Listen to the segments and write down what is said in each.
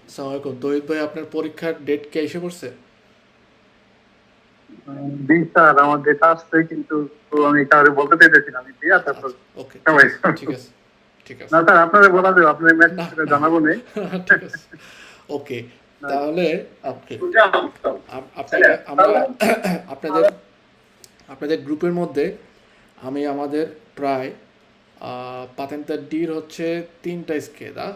আসসালামু আলাইকুম তহিদ ভাই, আপনার পরীক্ষার ডেট কে এসে পড়ছে? জি স্যার, আমার যেটা আসছে কিন্তু আমি কাউকে বলতে চাইতেছি না। আমি দিয়া আচ্ছা তারপর আচ্ছা, ওকে, ঠিক সবাই আছে ঠিক আছে ঠিক আছে। না স্যার, আপনাদের বলা যাবে, আপনার মেসেজ না করে না জানাবো নেই। ঠিক আছে, ওকে। না, তাহলে ওকে, আপনাকে আমরা আপনাদের আপনাদের গ্রুপের মধ্যে আমি আমাদের প্রায় পাতেন্তা ডির হচ্ছে 3টা স্কেদা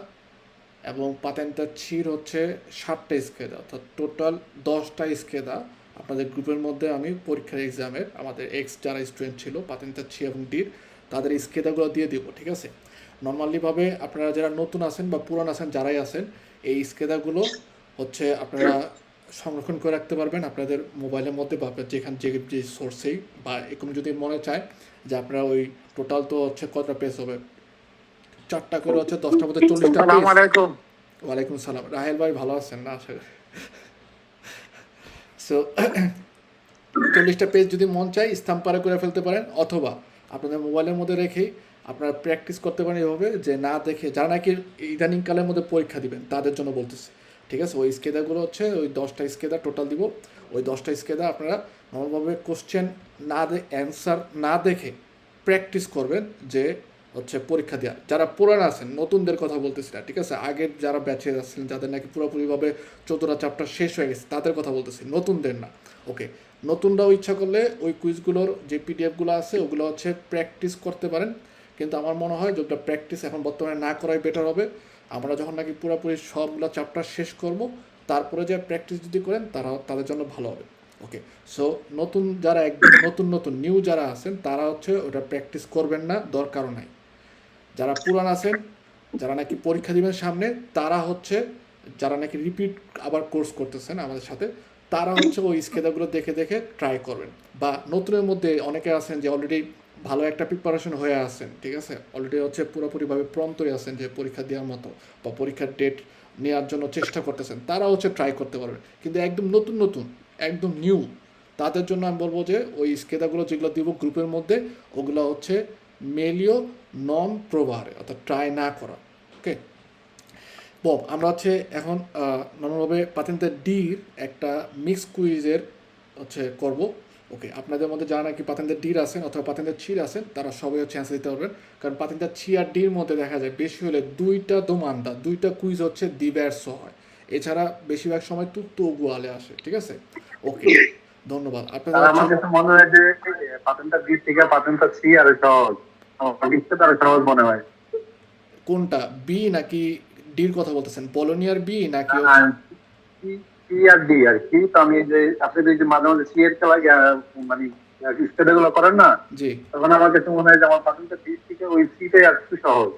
এবং পাতেন্তা ছির হচ্ছে 7টা স্কেদা, অর্থাৎ টোটাল 10টা স্কেদা আপনাদের গ্রুপের মধ্যে আমি পরীক্ষার এক্সামের আমাদের এক্স যারা স্টুডেন্ট ছিল পাতেন্তা ছি এবং ডির তাদের স্কেদাগুলো দিয়ে দিব, ঠিক আছে? নর্মালিভাবে আপনারা যারা নতুন আছেন বা পুরান আছেন যারাই আছেন, এই স্কেদাগুলো হচ্ছে আপনারা সংরক্ষণ করে রাখতে পারবেন আপনাদের মোবাইলের মধ্যে বা আপনার যেখান যে সোর্সেই, বা এরকম যদি মনে চায় যে আপনারা ওই টোটাল তো হচ্ছে কতটা পেজ হবে, 4টা করে হচ্ছে 10টার মধ্যে 40টা সালাম পেজ। আলাইকুম। ওয়ালাইকুম সালাম, রাহেল ভাই ভালো আছেন না আসলে? সো 40টা পেজ যদি মন চায় স্থাম্পারে করে ফেলতে পারেন, অথবা আপনাদের মোবাইলের মধ্যে রেখেই আপনারা প্র্যাকটিস করতে পারেন এভাবে যে না দেখে, যারা নাকি ইদানিং কালের মধ্যে পরীক্ষা দিবেন তাদের জন্য বলতেছি, ঠিক আছে? ওই স্কেদাগুলো হচ্ছে ওই 10টা স্কেদা টোটাল দিব। ওই 10টা স্কেদা আপনারা নর্মালভাবে কোশ্চেন না অ্যান্সার না দেখে প্র্যাকটিস করবেন যে হচ্ছে পরীক্ষা দেওয়া। যারা পুরান আছেন, নতুনদের কথা বলতেছি না, ঠিক আছে? আগের যারা ব্যাচে আসছিলেন, যাদের নাকি পুরোপুরিভাবে 14টা চ্যাপ্টার শেষ হয়ে গেছে তাদের কথা বলতেছি, নতুনদের না। ওকে, নতুনরাও ইচ্ছা করলে ওই কুইজগুলোর যে পিডিএফগুলো আছে ওগুলো হচ্ছে প্র্যাকটিস করতে পারেন, কিন্তু আমার মনে হয় যে ওটা প্র্যাকটিস এখন বর্তমানে না করাই বেটার হবে। আমরা যখন নাকি পুরোপুরি সবগুলো চ্যাপ্টার শেষ করব তারপরে যে প্র্যাকটিস যদি করেন তারা তাদের জন্য ভালো হবে। ওকে, সো নতুন যারা একদম নতুন নতুন নিউ যারা আছেন তারা হচ্ছে ওটা প্র্যাকটিস করবেন না, দরকারও নাই। যারা পুরান আছেন, যারা নাকি পরীক্ষা দিবেন সামনে, তারা হচ্ছে যারা নাকি রিপিট আবার কোর্স করতেছেন আমাদের সাথে, তারা হচ্ছে ওই স্কেদাগুলো দেখে দেখে ট্রাই করবেন। বা নতুনের মধ্যে অনেকে আছেন যে অলরেডি ভালো একটা প্রিপারেশন হয়ে আছেন, ঠিক আছে? অলরেডি হচ্ছে পুরোপুরিভাবে প্রন্তই আছেন যে পরীক্ষা দেওয়ার মতো বা পরীক্ষার ডেট নেওয়ার জন্য চেষ্টা করতেছেন, তারা হচ্ছে ট্রাই করতে পারবেন। কিন্তু একদম নতুন নতুন, একদম নিউ, তাদের জন্য আমি বলবো যে ওই স্কেদাগুলো যেগুলো দিব গ্রুপের মধ্যে, ওগুলো হচ্ছে মেলিও নন প্রোভারে, অর্থাৎ ট্রাই না করা। ওকে, বব আমরা হচ্ছে এখন নর্মালভাবে পাতেন্তা ডির একটা মিক্স কুইজের হচ্ছে করব। ওকে, আপনাদের মধ্যে যারা নাকি পাতেন্তা ডির আছেন অথবা পাতেন্তা ছির আছেন তারা সবাই হচ্ছে অ্যান্সার দিতে পারবেন, কারণ পাতেন্তা ছি আর ডির মধ্যে দেখা যায় বেশি হলে দুইটা দোমান্দা, দুইটা কুইজ হচ্ছে দিব্যার্স হয়। এছাড়া বেশিরভাগ সময় তুত্তু গোয়ালে আসে, ঠিক আছে? ওকে, ধন্যবাদ আপনাদের আর হচ্ছে। আমার কাছে মনে হয় যে পাতেনটা বি থেকে পাতেনটা সি আরো সহজ। আমার লিখতে তার সহজ মনে হয়। কোনটা, বি নাকি ডির কথা বলতেছেন? বলোনিয়ার বি নাকি হচ্ছে? আর সি আর ডি আর কি, তো আমি এই যে আপনি যে মাঝে মাঝে সি এর খেলা মানে স্টাডি গুলো করেন না, জি, তখন আমার কাছে মনে হয় যে আমার পাতেনটা বি থেকে ওই সিটাই আর একটু সহজ।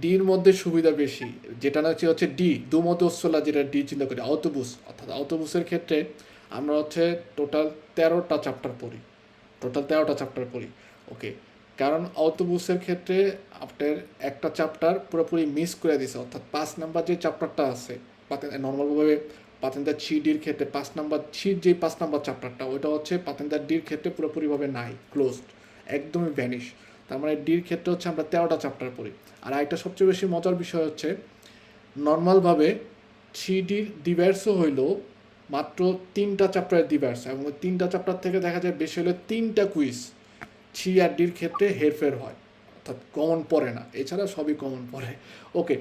ডির মধ্যে সুবিধা বেশি, যেটা না হচ্ছে ডি দুমতোসলা, যেটা ডি চিন্তা করি আউটোবুস, অর্থাৎ আউটোবুসের ক্ষেত্রে আমরা হচ্ছে টোটাল 13টা চ্যাপ্টার পড়ি, টোটাল 13টা চ্যাপ্টার পড়ি। ওকে, কারণ আউটোবুসের ক্ষেত্রে আপনার একটা চ্যাপ্টার পুরোপুরি মিস করে দিছে, অর্থাৎ 5 নাম্বার যে চ্যাপ্টারটা আছে নর্মালভাবে পাতেন্দার ছি ডির ক্ষেত্রে 5 নাম্বার ছির যে 5 নাম্বার চ্যাপ্টারটা ওইটা হচ্ছে পাতেন্দার ডির ক্ষেত্রে পুরোপুরিভাবে নাই, ক্লোজড, একদমই ভ্যানিশ। তার মানে ডির ক্ষেত্রে হচ্ছে আমরা 13টা চ্যাপ্টার পড়ি। আর একটা সবচেয়ে বেশি মজার বিষয় হচ্ছে নর্মালভাবে থ্রি ডির ডিভার্সও হইল মাত্র 3টা চ্যাপ্টারের ডিভার্স, এবং ওই 3টা চ্যাপ্টার থেকে দেখা যায় বেশি হলে 3টা কুইজ থ্রি আর ডির ক্ষেত্রে হেরফের হয়, অর্থাৎ কমন পড়ে না, এছাড়া সবই কমন পড়ে। ওকে,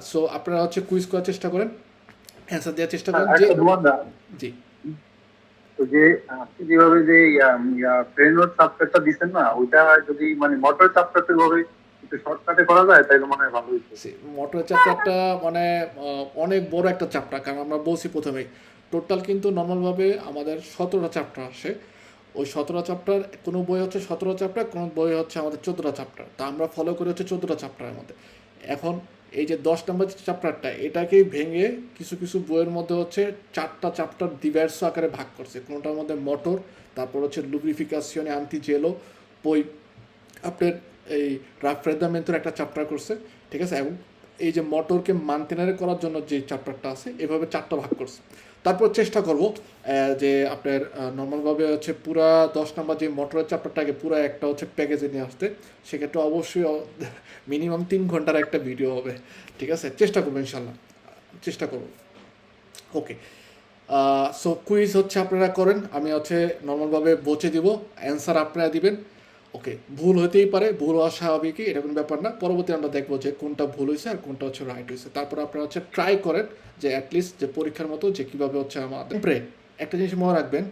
সো আপনারা হচ্ছে কুইজ করার চেষ্টা করেন, অ্যান্সার দেওয়ার চেষ্টা আর করেন যে। একটা ধোঁয়ান্দা, জি, তো যে আপনি যেভাবে যে ট্রেন রোড চ্যাপ্টারটা দিচ্ছেন না, ওইটা যদি মানে মোটর চ্যাপ্টারটা ভাবে একটু শর্টকাটে করা যায় তাহলে মনে হয় ভালো হইতো। মোটর চ্যাপ্টারটা মানে অনেক বড় একটা চ্যাপ্টার, কারণ আমরা বলছি প্রথমেই টোটাল কিন্তু নর্মালভাবে আমাদের 17টা চ্যাপ্টার আসে। ওই 17টা চ্যাপ্টার, কোনো বই হচ্ছে 17 চ্যাপ্টার, কোনো বই হচ্ছে আমাদের 14টা চ্যাপ্টার, তা আমরা ফলো করে হচ্ছে 14টা চ্যাপ্টারের মধ্যে। এখন এই যে 10 নম্বর চ্যাপ্টারটা এটাকেই ভেঙে কিছু কিছু বইয়ের মধ্যে হচ্ছে 4টা চ্যাপ্টার দিভার্স আকারে ভাগ করছে, কোনোটার মধ্যে মোটর, তারপর হচ্ছে লুব্রিফিকাশনে আন্টি জেলো, বই আপনার এই রাফ্রেদামেন্টের একটা চ্যাপ্টার করছে, ঠিক আছে? এবং এই যে মোটরকে মানতেনারে করার জন্য যে চ্যাপ্টারটা আছে এভাবে 4টা ভাগ করছে। তারপর চেষ্টা করব যে আপনার নর্মালভাবে হচ্ছে পুরা 10 নম্বর যে মোটরের চ্যাপ্টারটাকে পুরো একটা হচ্ছে প্যাকেজে নিয়ে আসতে। সেক্ষেত্রে অবশ্যই মিনিমাম 3 ঘন্টার একটা ভিডিও হবে, ঠিক আছে? চেষ্টা করবো ইনশাল্লাহ, চেষ্টা করবো। ওকে, সো কুইজ হচ্ছে আপনারা করেন, আমি হচ্ছে নর্মালভাবে বচে দিব, অ্যান্সার আপনারা দিবেন। ওকে, ভুল হতেই পারে, ভুল হওয়া স্বাভাবিকই, এটা কোনো ব্যাপার না। পরবর্তী আমরা দেখবো যে কোনটা ভুল হয়েছে আর কোনটা হচ্ছে রাইট হয়েছে। তারপর আপনারা হচ্ছে ট্রাই করেন যে অ্যাটলিস্ট যে পরীক্ষার মতো যে কীভাবে হচ্ছে আমাদের একটা জিনিস মনে রাখবেন,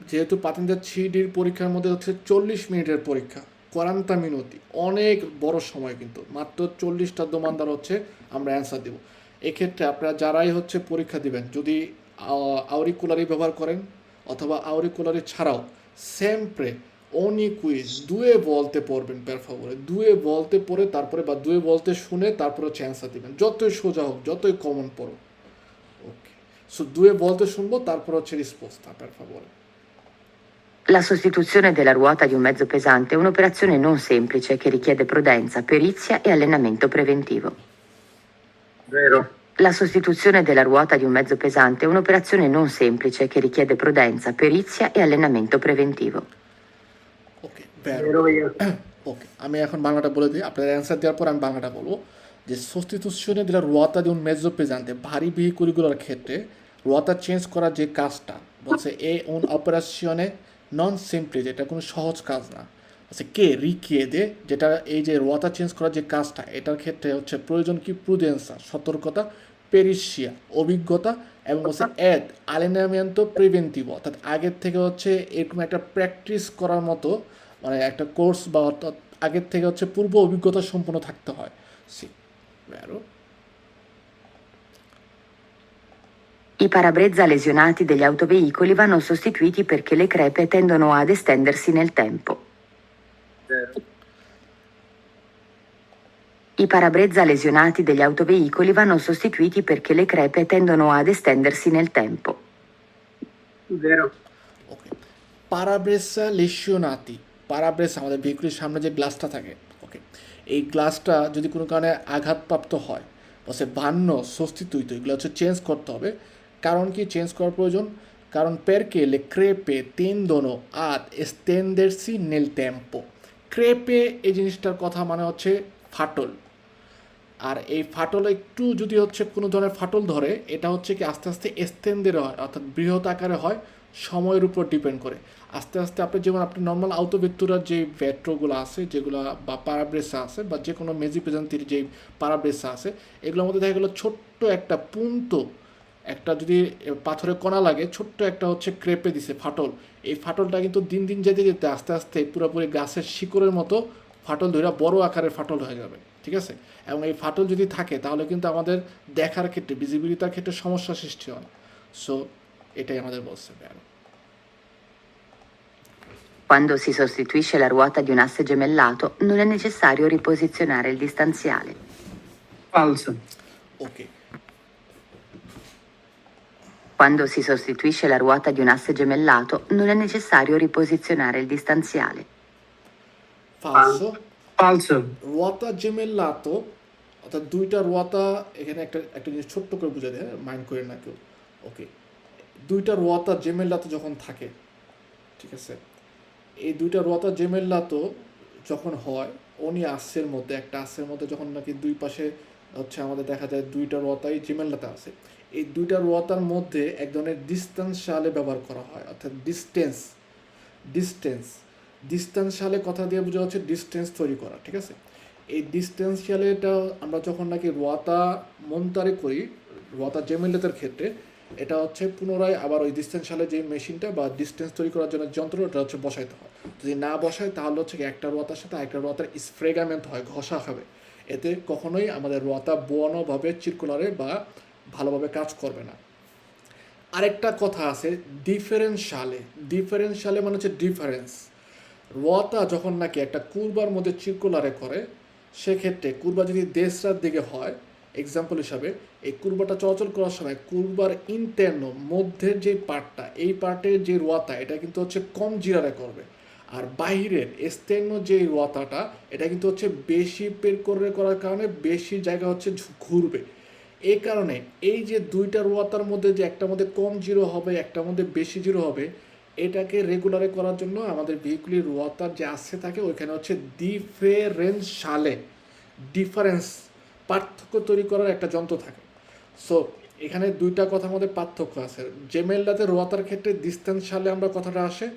যেহেতু পাতেঞ্জার 3Dর পরীক্ষার মধ্যে হচ্ছে 40 মিনিটের পরীক্ষা, 40 মিনিট অনেক বড় সময়, কিন্তু মাত্র 40টা দোমানদার হচ্ছে আমরা অ্যান্সার দেব। এক্ষেত্রে আপনারা যারাই হচ্ছে পরীক্ষা দিবেন, যদি আউরিকুলারি ব্যবহার করেন অথবা আউরিকুলারি ছাড়াও সেমপ্রে অনি কুইজ দুয়ে বলতে পড়বেন, per favore দুয়ে বলতে পড়ে তারপরে বা দুয়ে বলতে শুনে তারপরে হচ্ছে অ্যান্সার দিবেন, যতই সোজা হোক যতই কমন পড়ো। ওকে, সো দুয়ে বলতে শুনবো, তারপর হচ্ছে রিসপোন্সটা, per favore। La sostituzione della ruota di un mezzo pesante è un'operazione non semplice che richiede prudenza, perizia e allenamento preventivo. Vero. La sostituzione della ruota di un mezzo pesante è un'operazione non semplice che richiede prudenza, perizia e allenamento preventivo. ওকে, Vero io. ওকে, আমি এখন বাংলাটা বলে দিই, আপনাদের answer দেওয়ার পর আমি বাংলাটা বলবো। যে sostituzione della ruota di un mezzo pesante, ভারী ভেহিকুলগুলোর ক্ষেত্রে রুয়াতা চেঞ্জ করার যে কাজটা বলছে এ un operazione non semplice, এটা কোনো সহজ কাজ না। আচ্ছা, কে রিকিয়েদে, যেটা এই যে রুয়াতা চেঞ্জ করার যে কাজটা, এটার ক্ষেত্রে হচ্ছে প্রয়োজন কি প্রুডেন্সা, সতর্কতা, পেরিসিয়া, অভিজ্ঞতা, এবং হচ্ছে এড আলিনেমিento প্রিভেন্টিভ, অর্থাৎ আগের থেকে হচ্ছে এরকম একটা প্র্যাকটিস করার মতো, মানে একটা কোর্স বা অর্থাৎ আগের থেকে হচ্ছে পূর্ব অভিজ্ঞতা সম্পন্ন থাকতে হয়। সি vero? I parabrezza lesionati degli autoveicoli vanno sostituiti perché le crepe tendono ad estendersi nel tempo. Vero. I parabrezza lesionati degli autoveicoli vanno sostituiti perché le crepe tendono ad estendersi nel tempo. Vero. ওকে, পারাব্রেসা লেশিওনাতি, পারাব্রেসা আমাদের ভেহিকুলের সামনে যে গ্লাসটা থাকে, ওকে, এই গ্লাসটা যদি কোনো কারণে আঘাতপ্রাপ্ত হয়, বসে বান্ন সস্তিত্বইত, এগুলো হচ্ছে চেঞ্জ করতে হবে। কারণ কি চেঞ্জ করার প্রয়োজন? কারণ perché le crepe tendono ad estendersi nel tempo। ক্রেপে এই জিনিসটার কথা মানে হচ্ছে ফাটল, আর এই ফাটল একটু যদি হচ্ছে কোনো ধরনের ফাটল ধরে, এটা হচ্ছে কি আস্তে আস্তে এস্তেন্দের হয়, অর্থাৎ বৃহৎ আকারে হয়, সময়ের উপর ডিপেন্ড করে। আস্তে আস্তে আপনি যেমন আপনি নর্মাল আউটোভেক্টুরার যে ভেট্রোগুলো আছে, যেগুলো বা পারাব্রেসা আছে, বা যে কোনো মেজি পেজান্তির যে পারাব্রেসা আছে, এগুলোর মধ্যে দেখা গেলো ছোট্ট একটা পুন্ত, একটা যদি পাথরের কণা লাগে, ছোট্ট একটা হচ্ছে ক্রেপে দিছে ফাটল, এই ফাটলটা কিন্তু দিন দিন যেতে যেতে আস্তে আস্তে পুরোপুরি গাছের শিকড়ের মতো ফাটল ধরে বড় আকারের ফাটল হয়ে যাবে, ঠিক আছে? এবং এই ফাটল যদি থাকে তাহলে কিন্তু আমাদের দেখার ক্ষেত্রে, ভিজিবিলিটার ক্ষেত্রে সমস্যা সৃষ্টি হয়। সো এটাই আমাদের বলছে। Quando si sostituisce la ruota di un asse gemellato, non è necessario riposizionare il distanziale. Falso. ওকে, Quando si sostituisce la ruota di un asse gemellato, non è necessario riposizionare il distanziale. ফালসো। Falso. রুয়াতা জেমেল্লাতো, অর্থাৎ দুইটা রুয়াতা, এখানে একটা একটা জিনিস ছোট্ট করে বুঝে দেয়, মাইন্ড করে না কেউ। ওকে, দুইটা রুয়াতা জেমেল্লাতো যখন থাকে, ঠিক আছে, এই দুইটা রুয়াতা জেমেল্লাতো যখন হয়, উনি আসের মধ্যে, একটা আসের মধ্যে যখন নাকি দুই পাশে হচ্ছে আমাদের দেখা যায় দুইটা রুয়াতাই জেমেল্লাতে আছে, এই দুইটা রুয়াতার মধ্যে এক ধরনের ডিস্টেন্সিয়ালে ব্যবহার করা হয়, অর্থাৎ ডিস্টেন্স ডিস্টেন্স ডিস্টেন্সিয়ালে কথা দিয়ে বোঝা হচ্ছে ডিস্টেন্স তৈরি করা, ঠিক আছে? এই ডিস্টেন্সিয়ালেটা আমরা যখন নাকি রুয়াতা মন্তারে করি, রুয়াতা জেমেল্লাতের ক্ষেত্রে, এটা হচ্ছে পুনরায় আবার ওই ডিস্টেন্সিয়ালে যে মেশিনটা বা ডিস্টেন্স তৈরি করার জন্য যন্ত্র, ওটা হচ্ছে বসাইতে হয়। যদি না বসায় তাহলে হচ্ছে কি একটা রুয়াতার সাথে আরেকটা রুয়াতার স্ফ্রেগামেন্ট হয়, ঘষা হবে, এতে কখনোই আমাদের রুয়াতা বোয়ানোভাবে চিরকুলারে বা ভালোভাবে কাজ করবে না। আরেকটা কথা আছে ডিফারেন্সিয়ালে, ডিফারেন্সিয়ালে মানে হচ্ছে ডিফারেন্স। রুয়াতা যখন নাকি একটা কুরবার মধ্যে চিরকুলারে করে, সেক্ষেত্রে কুরবা যদি দেশরার দিকে হয়, এক্সাম্পল হিসাবে এই কুরবাটা চলাচল করার সময় কুরবার ইন্টারনো মধ্যের যে পার্টটা, এই পার্টের যে রুয়াতা, এটা কিন্তু হচ্ছে কম জিরারে করবে, আর বাহিরের এস্তের্নো যে রুয়াতাটা, এটা কিন্তু হচ্ছে বেশি পের করে করার কারণে বেশি জায়গা হচ্ছে ঘুরবে। এই কারণে এই যে দুইটা রোয়াতার মধ্যে যে একটার মধ্যে কম জিরো হবে একটার মধ্যে বেশি জিরো হবে, এটাকে রেগুলারে করার জন্য আমাদের ভেহিকুলের রোয়াতার যে আসছে থাকে ওইখানে হচ্ছে ডিফারেন্সিয়ালে ডিফারেন্স পার্থক্য তৈরি করার একটা যন্ত্র থাকে। সো এখানে দুইটা কথার মধ্যে পার্থক্য আছে। জেমেলটাতে রোয়াতার ক্ষেত্রে ডিস্টেন্সিয়ালে আমরা কথাটা আসে,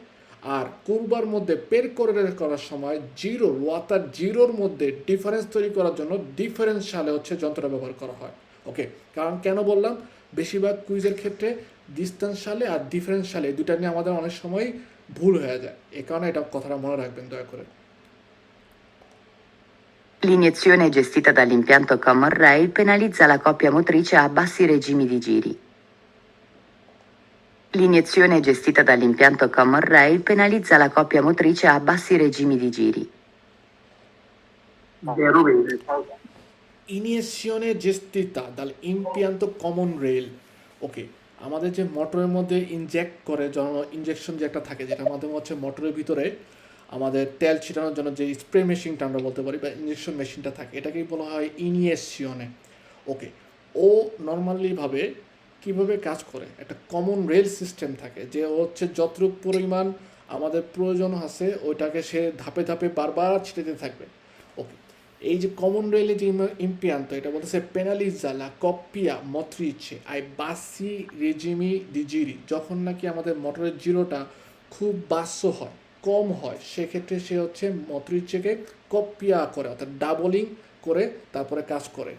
আর কুরবার মধ্যে পের করে করার সময় জিরো রোয়াতার জিরোর মধ্যে ডিফারেন্স তৈরি করার জন্য ডিফারেন্সিয়ালে হচ্ছে যন্ত্রটা ব্যবহার করা হয়। ওকে, কারণ কেন বললাম, বেশিরভাগ কুইজের ক্ষেত্রে ডিস্টেন্সিয়ালে আর ডিফারেন্সিয়ালে দুটা নিয়ে আমাদের অনেক সময় ভুল হয়ে যায়, এই কারণে এটা কথাটা মনে রাখবেন দয়া করে। L'iniezione gestita dall'impianto Common Rail penalizza la coppia motrice a bassi regimi di giri. L'iniezione gestita dall'impianto Common Rail penalizza la coppia motrice a bassi regimi di giri. Zero verde. ইনিয়েশনে জেস্টিতা দাল ইমপিয়ান্তো কমন রেল। ওকে, আমাদের যে মোটরের মধ্যে inject করে injection যে একটা থাকে, যেটার মাধ্যমে হচ্ছে মোটরের ভিতরে আমাদের তেল ছিটানোর জন্য যে স্প্রে মেশিনটা আমরা বলতে পারি বা ইনজেকশন মেশিনটা থাকে, এটাকেই বলা হয় ইনিয়েশনে। ওকে, ও নর্মালিভাবে কীভাবে কাজ করে, একটা কমন রেল সিস্টেম থাকে যে হচ্ছে যতটুকু পরিমাণ আমাদের প্রয়োজন আছে ওইটাকে সে ধাপে ধাপে বারবার ছিটাতে থাকবে। ওকে, এই যে কমন রেলে যে ইম্পিয়ান্ত, এটা বলতেছে পেনালিজা লা কপ্পিয়া মত্রিচে আই বাসি রেজিমি দি জিরি। যখন নাকি আমাদের মোটরের জিরোটা খুব বাস্য হয়, কম হয়, সেক্ষেত্রে সে হচ্ছে মত্রিচেকে কপ্পিয়া করে, অর্থাৎ ডাবলিং করে তারপরে কাজ করে।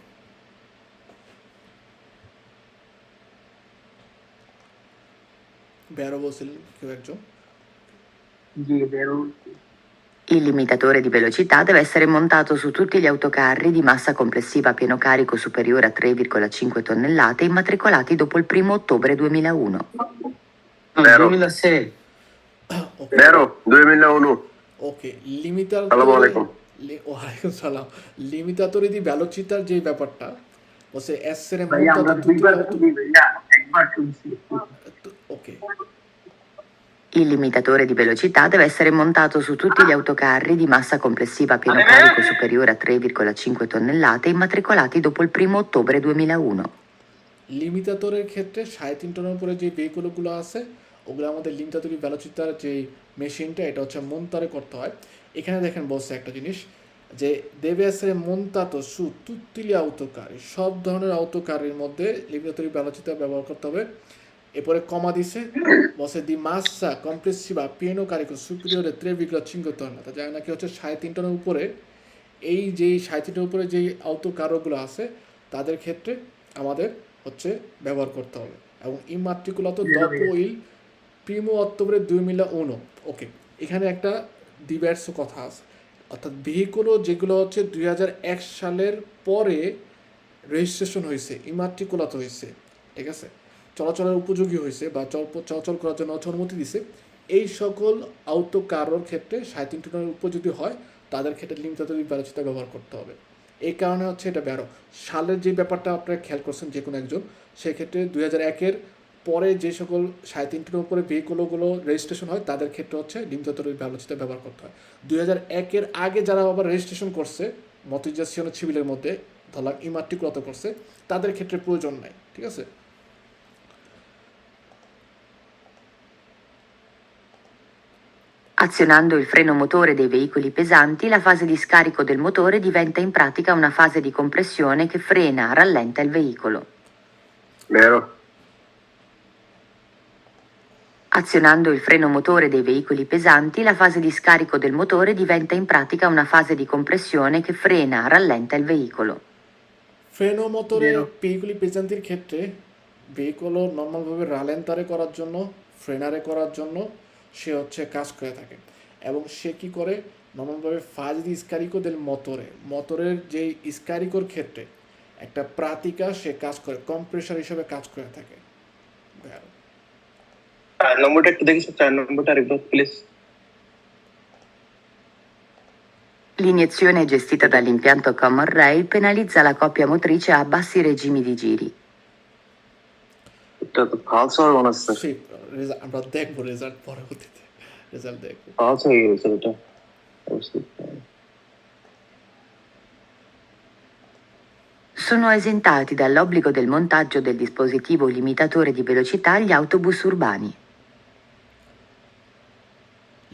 বেরো বলছিলেন কেউ একজন? জি, zero. Il limitatore di velocità deve essere montato su tutti gli autocarri di massa complessiva a pieno carico superiore a 3,5 tonnellate immatricolati dopo il 1 ottobre 2001. Vero. 2006. Okay Vero, 2001. Okay, limiter Assalamu alaikum. ওয়ালাইকুম সালাম। লিমিটাতরে দি velocità যে ব্যাপারটা বলছে essere ভাই আমরা montato দুইবার tutto শুনি ভাইয়া, একবার শুনছি। ওকে Il limitatore di velocità deve essere montato su tutti gli autocarri di massa complessiva a pieno carico superiore a 3,5 tonnellate immatricolati dopo il 1 ottobre 2001. লিমিটাতরের ক্ষেত্রে 3.5 টনের উপরে যে ভেহিকুলগুলো আছে ওগুলো আমাদের লিমিটাতরি ভেলোসিটার যে মেশিনটা এটা হচ্ছে মন্তারে করতে হয়। এখানে দেখেন বলছে একটা জিনিস যে দেবে এসে মন্তাতো সু তুত্তিলি আউটোকারি, সব ধরনের আউটোকারের মধ্যে লিমিটাতরি ভেলোসিটা ব্যবহার করতে হবে। এরপরে কমা দিছে বসে দি মাসা কমপ্লেসিভা পিএনও কারিকো সুপিরিয়রে 3,5 টন, যাই নাকি হচ্ছে 3.5 টনের উপরে। এই যেই 3.5 টনের উপরে যেই আউটোকারগুলো আছে তাদের ক্ষেত্রে আমাদের হচ্ছে ব্যবহার করতে হবে। এবং ইমাট্রিকুলাতো dopo il 1 ottobre 2001। ওকে, এখানে একটা ডিভার্স কথা আছে, অর্থাৎ ভেহিকুলও যেগুলো হচ্ছে 2001 সালের পরে রেজিস্ট্রেশন হয়েছে, ইমাট্রিকুলাতো হয়েছে, ঠিক আছে, চলাচলের উপযোগী হয়েছে বা চলাচল করার জন্য অনুমতি দিছে, এই সকল আউটোকারোর ক্ষেত্রে 3.5 টনের উপর যদি হয় তাদের ক্ষেত্রে লিমিটাতরি ভেলোসিটি ব্যবহার করতে হবে। এই কারণে হচ্ছে এটা 12 সালের যে ব্যাপারটা আপনারা খেয়াল করছেন যে কোনো একজন, সেক্ষেত্রে 2001-এর পরে যে সকল 3.5 টনের উপরে ভেহিকুলগুলো রেজিস্ট্রেশন হয় তাদের ক্ষেত্রে হচ্ছে লিমিটাতরি ভেলোসিটি ব্যবহার করতে হয়। 2001-এর আগে যারা আবার রেজিস্ট্রেশন করছে মতিজাসিয়ন সিভিলের মধ্যে ধরলাম ইমাট্রিকুলাতো করছে, তাদের ক্ষেত্রে প্রয়োজন নাই, ঠিক আছে। Azionando il freno motore dei veicoli pesanti, la fase di scarico del motore diventa in pratica una fase di compressione che frena, rallenta il veicolo. Vero. Azionando il freno motore dei veicoli pesanti, la fase di scarico del motore diventa in pratica una fase di compressione che frena, rallenta il veicolo. ফ্রেনো মোটরে ভেহিকুলি পেজান্তির ক্ষেত্রে ভেহিকুলও নর্মালভাবে রালেন্টারে করার জন্য, ফ্রেনারে করার জন্য সে হচ্ছে কাজ করে থাকে। এবং সে কি করে নর্মালভাবে ফাজ দি স্কারিকো দেল মোটরের যে স্কারিকোর ক্ষেত্রে একটা প্রাতিকা সে কাজ করে, কম্প্রেসার হিসেবে কাজ করে থাকে। নম্বরটা একটু দেখি, 4 নম্বরটা আরেকবার please. L'iniezione gestita dall'impianto Common Rail penalizza la coppia motrice a bassi regimi di giri. এটা তো ফালস হওয়ার মনে হচ্ছে। সেই আমরা দেখবো রেজাল্ট পরবর্তীতে, রেজাল্ট দেখবো। ফালস হয়ে গেছে এটা অবশ্যই। Sono esentati dall'obbligo del montaggio del dispositivo limitatore di velocità gli autobus urbani.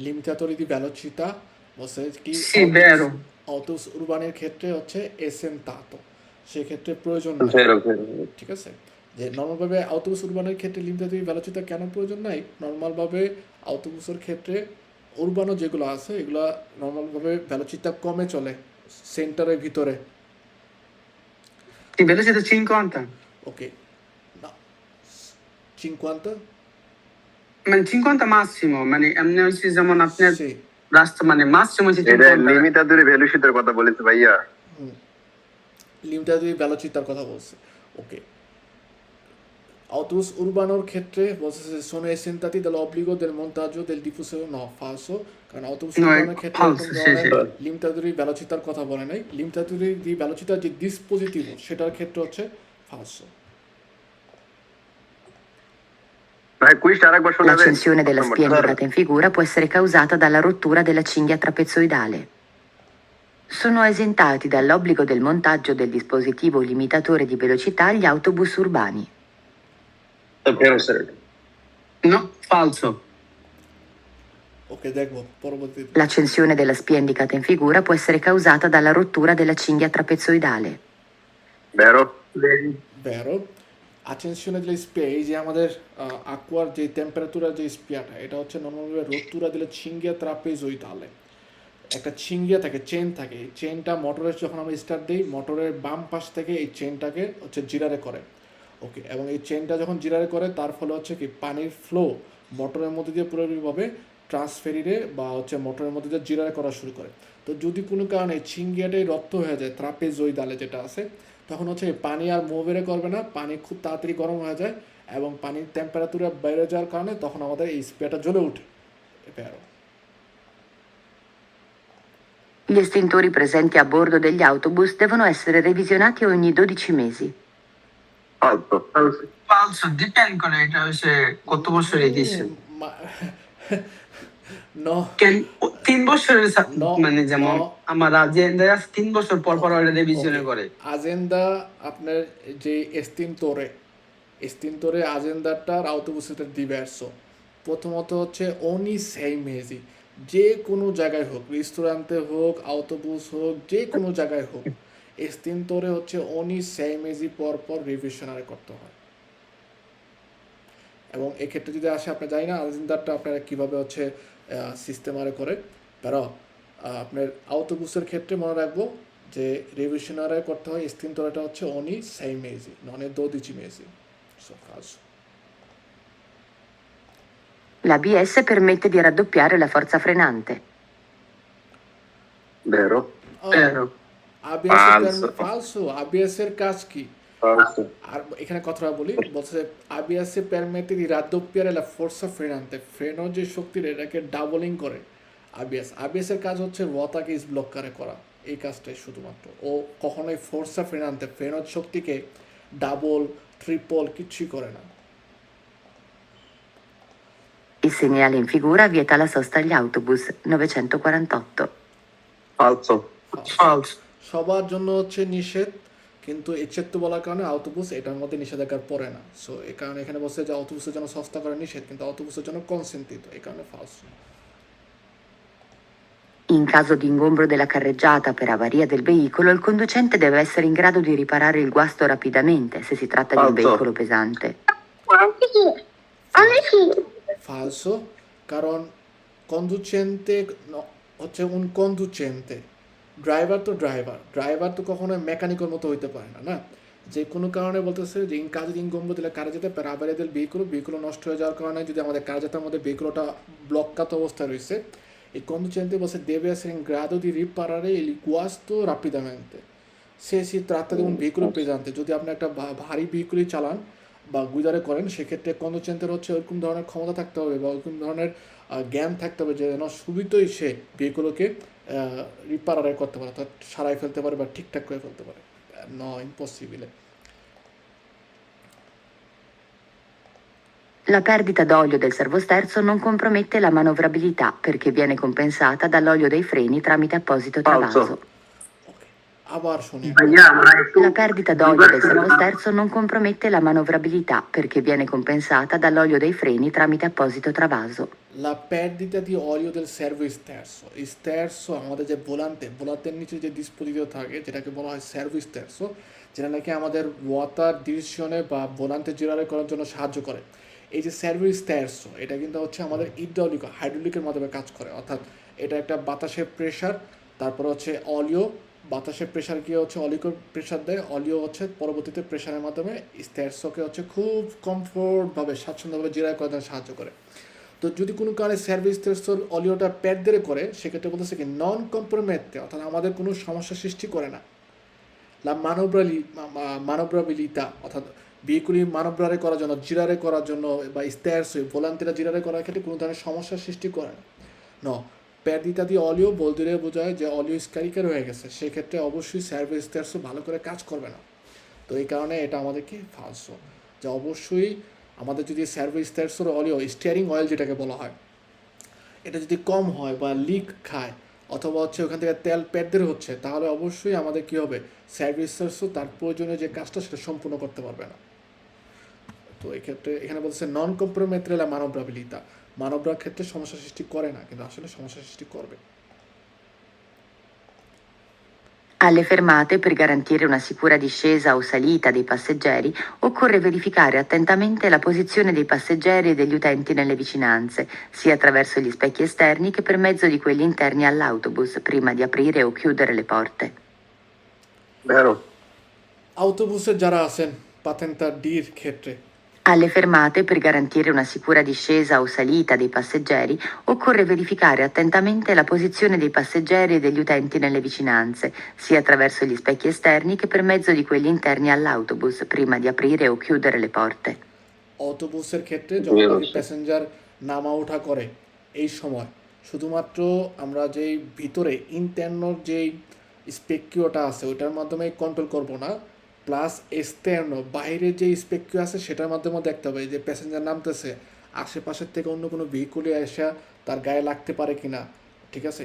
লিমিটেটরি দি velocità বলছে কি Sì, vero. autobus উরবানের ক্ষেত্রে হচ্ছে এসেন্তাতো সেক্ষেত্রে প্রয়োজন নাই Vero, vero. ঠিক আছে যে নর্মালভাবে autobus উরবানের ক্ষেত্রে লিমিটেটরি velocità কেন প্রয়োজন নাই নর্মালভাবে autobusের ক্ষেত্রে উরবানো যেগুলো আছে এগুলো নর্মালভাবে velocità কমে চলে সেন্টারের ভিতরে Di velocità 50. ওকে না 50 মানে 50 massimo, মানে এমনি হচ্ছে যেমন আপনার সে রাস্তা মানে মাসিমো হচ্ছে এটা 50। লিমিটাদুরি ভ্যালুশিটের কথা বলেছে ভাইয়া। লিমিটেটরি velocityর কথা বলছে ওকে autobus urbanoর ক্ষেত্রে বলছে যে sono esentati dall'obbligo del montaggio del diffusore no falso কারণ autobus No, urbanoর ক্ষেত্রে falso, এরকম sì, ধরনের sì. লিমিটেটরি velocityর কথা বলে নাই লিমিটেটরি দি velocità যে dispositivo সেটার ক্ষেত্রে হচ্ছে falso ভাই কুইজটা আরেকবার শোনাবে? L'accensione della নম্বরটা। spia indicata in figura può essere causata dalla rottura della cinghia trapezoidale. Sono esentati dall'obbligo del montaggio del dispositivo limitatore di velocità gli autobus urbani. È vero, sir. No, falso. ওকে দেখবো পরবর্তী L'accensione della spia indicata in figura può essere causata dalla rottura della cinghia trapezoidale. Vero? vero accensione delle spie এই যে আমাদের aquar যে temperature যে স্পিয়াটা এটা হচ্ছে নর্মালভাবে রোত্তুরা দিলে চিঙ্গিয়া ট্রাপেজোইডালে একটা চিঙ্গিয়া থাকে চেন থাকে এই চেনটা মোটরের যখন আমরা স্টার্ট দিই মোটরের বাম পাশ থেকে এই চেনটাকে হচ্ছে জিরারে করে ওকে এবং এই চেনটা যখন জিরারে করে তার ফলে হচ্ছে কি পানির ফ্লো মোটরের মধ্যে দিয়ে পুরোপুরিভাবে ট্রান্সফেরিরে বা হচ্ছে মোটরের মধ্যে দিয়ে জিরারে করা শুরু করে তো যদি কোনো কারণে চিঙ্গিয়াটাই রক্ত হয়ে যায় ট্রাপেজোইডালে যেটা আছে তখন হচ্ছে পানি আর মুভেরে করবে না পানি খুব তাড়াতাড়ি গরম হয়ে যায় এবং পানির টেম্পারেচার বেড়ে যাওয়ার কারণে তখন আমাদের এই স্প্রেটা জ্বলে ওঠে এবারও Gli estintori presenti a bordo degli autobus devono essere revisionati ogni 12 mesi. Falso. Falso, dipende করে এটা হচ্ছে কত বছরের দিচ্ছে no 3 বছরের No, মানে যেমন no. আমার আজেন্ডা 3 বছর পর পর ওটা রিভিশনে করে আজেন্ডা আপনার যে এস্তিন্তরে আজেন্ডাটার autobuseter diverso প্রথমত হচ্ছে ogni 6 mesi যে কোনো জায়গায় হোক রেস্টুরেন্টে হোক autobus হোক যে কোনো জায়গায় হোক এস্তিন্তরে হচ্ছে ogni 6 mesi পর পর রিভিশনারে করতে হয় এবং এক্ষেত্রে যদি আসে আপনি জানি না আজেন্ডাটা আপনারা কীভাবে হচ্ছে সিস্টেমারে করে তারা আপনার autobuseর ক্ষেত্রে মনে রাখবো যে রিভিশনারে করতে হয় এস্তিন্তরেটা হচ্ছে ogni 6 mesi non è 12 mesi so caso L'ABS permette di raddoppiare la forza frenante. Vero? Vero. falso ABS এর কাজ কি Falso. আর এখানে কথাটা বলি বলছে ABS permette di raddoppiare la forza frenante ফ্রেনের যে শক্তি এটাকে ডাবলিং করে ABS এর কাজ হচ্ছে রতাকে ব্লকারে করা এই কাজটাই শুধুমাত্র ও কখনোই ফোর্সা ফ্রেনান্তে ফ্রেনের শক্তিকে ডাবল ট্রিপল কিছুই করে না Il segnale in figura vieta la sosta agli autobus 948. Falso. Falso. সবার জন্য হচ্ছে নিষেধ কিন্তু এক্সেপ্ট বলার কারণে autobus এটার মধ্যে নিষেধাজ্ঞার পড়ে না সো এই কারণে এখানে বলছে যে autobusের জন্য সস্তা করা নিষেধ কিন্তু autobusের জন্য কনসেন্টিত এই কারণে ফালস In caso di ingombro della carreggiata per avaria del veicolo, il conducente deve essere in grado di riparare il guasto rapidamente se si tratta di un Falso. veicolo pesante. falso কারণ conducente হচ্ছে un conducente driver তো কখনো মেকানিকের মতো হইতে পারে না না যে কোনো কারণে বলতেছে যে ইন কাজে ইনগম্বো দিলে কারেজেতে per avere del veicolo নষ্ট হয়ে যাওয়ার কারণে যদি আমাদের কারেজেতার মধ্যে ভেহিকলটা ব্লকাত অবস্থায় রয়েছে il conducente deve essere in grado di riparare il guasto rapidamente se si tratta di un veicolo pesante যদি আপনি একটা ভারী ভেহিকলই চালান বা গুইদারে করেন সেক্ষেত্রে কন্ডুচেন্টের হচ্ছে ওরকম ধরনের ক্ষমতা থাকতে হবে বা ওরকম ধরনের জ্ঞান থাকতে হবে যে যেন সুবিধই সে ভেহিকলকে রিপারারে করতে পারে অর্থাৎ সারাই ফেলতে পারে বা ঠিকঠাক করে ফেলতে পারে no ইম্পসিবলে La perdita d'olio del servosterzo non compromette la manovrabilità perché viene compensata dall'olio dei freni tramite apposito travaso. আবার শুনি ভাইয়া আমরা একটু La perdita d'olio del servosterzo non compromette la manovrabilità perché viene compensata dall'olio dei freni tramite apposito travaso. La perdita di olio del servo sterzo sterzo আমাদের যে ভোলান্তের নিচে যে ডিসপোজিটর থাকে যেটাকে বলা হয় সার্ভো sterzo যেটা নাকি আমাদের ওয়াটার ডিরেকশনে বা ভোলান্তে জিরারে করার জন্য সাহায্য করে। এই যে সার্ভো sterzo এটা কিন্তু হচ্ছে আমাদের হাইড্রোলিকের মাধ্যমে কাজ করে, অর্থাৎ এটা একটা বাতাসের প্রেশার, তারপর হচ্ছে অলিও, বাতাসের প্রেশার গিয়ে হচ্ছে অলিওকে প্রেশার দেয়, অলিও হচ্ছে পরবর্তীতে প্রেশারের মাধ্যমে স্টেরসোকে হচ্ছে খুব কমফোর্টভাবে স্বাচ্ছন্দ্যভাবে জিরায় করার জন্য সাহায্য করে। তো যদি কোনো কারণে সার্ভিস টেস্টর অলিওটা প্যাড দিয়ে করে সেক্ষেত্রে বলতেছে কি নন কম্প্রোমেটে, অর্থাৎ আমাদের কোনো সমস্যা সৃষ্টি করে না। লা মানবরাবিলিতা অর্থাৎ ভেহিকুলি মানবরারে করার জন্য জিরারে করার জন্য বা স্টেয়ারস ভোলান্তিরা জিরারে করার ক্ষেত্রে কোনো ধরনের সমস্যার সৃষ্টি করে না। ন প্যাডিতা দিয়ে অলিও বলতে বোঝায় যে অলিও স্ক্যারিকার হয়ে গেছে, সেক্ষেত্রে অবশ্যই সার্ভিস স্টেয়ারসও ভালো করে কাজ করবে না। তো এই কারণে এটা আমাদেরকে ফালসো, যে অবশ্যই আমাদের যদি সার্ভিস স্টেয়ারসের অলিও স্টিয়ারিং অয়েল যেটাকে বলা হয় এটা যদি কম হয় বা লিক খায় অথবা হচ্ছে ওখান থেকে তেল প্যাডদের হচ্ছে, তাহলে অবশ্যই আমাদের কী হবে সার্ভিসার্সও তার প্রয়োজনীয় যে কাজটা সেটা সম্পূর্ণ করতে পারবে না। তো এক্ষেত্রে এখানে বলছে নন কম্প্রোমেট্রেলা মানবরাবিলিতা, মানবরার ক্ষেত্রে সমস্যা সৃষ্টি করে না কিন্তু আসলে সমস্যা সৃষ্টি করবে। Alle fermate, per garantire una sicura discesa o salita dei passeggeri, occorre verificare attentamente la posizione dei passeggeri e degli utenti nelle vicinanze, sia attraverso gli specchi esterni che per mezzo di quelli interni all'autobus, prima di aprire o chiudere le porte. vero, autobus যারা আছেন পাতেন্তা ডির ক্ষেত্রে Alle fermate, per garantire una sicura discesa o salita dei passeggeri, occorre verificare attentamente la posizione dei passeggeri e degli utenti nelle vicinanze, sia attraverso gli specchi esterni che per mezzo di quelli interni all'autobus, prima di aprire o chiudere le porte. অটোবুসের ক্ষেত্রে যখন নাকি passenger নামা ওঠা করে এই সময় শুধুমাত্র আমরা যেই ভিতরে ইন্টারনাল যেই স্পেকিওটা আছে ওইটার মাধ্যমে কন্ট্রোল করব না, প্লাস এক্সটার্নাল বাইরে যে স্পেকিও আছে সেটার মাধ্যমে দেখতে হবে যে প্যাসেঞ্জার নামতেছে আশেপাশের থেকে অন্য কোনো ভেহিকুলে এসে তার গায়ে লাগতে পারে কি না, ঠিক আছে।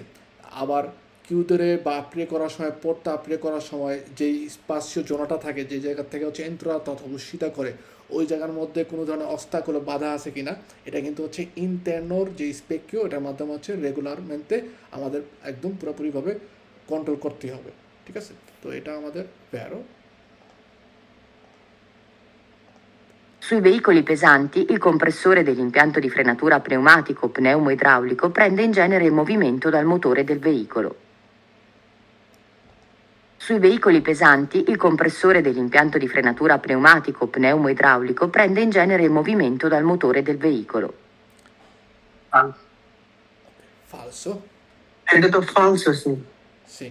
আবার কিউদরে বা আপ্রিয়ে করার সময় পোর্টটা আপ্রিয়ে করার সময় যেই স্পাসীয় জোনাটা থাকে যে জায়গা থেকে হচ্ছে এন্ট্রাত অথবা শীতা করে ওই জায়গার মধ্যে কোনো ধরনের অস্তাকল বাধা আছে কিনা, এটা কিন্তু হচ্ছে ইন্টারনোর যে স্পেকিও এটার মাধ্যমে হচ্ছে রেগুলারমেন্টে আমাদের একদম পুরোপুরিভাবে কন্ট্রোল করতে হবে, ঠিক আছে। তো এটা আমাদের ভ্যারো। Sui veicoli pesanti, il compressore dell'impianto di frenatura pneumatico o pneumo-idraulico prende in genere il movimento dal motore del veicolo. Sui veicoli pesanti, il compressore dell'impianto di frenatura pneumatico o pneumo-idraulico prende in genere il movimento dal motore del veicolo. ফালসো। এটা তো ফালসো C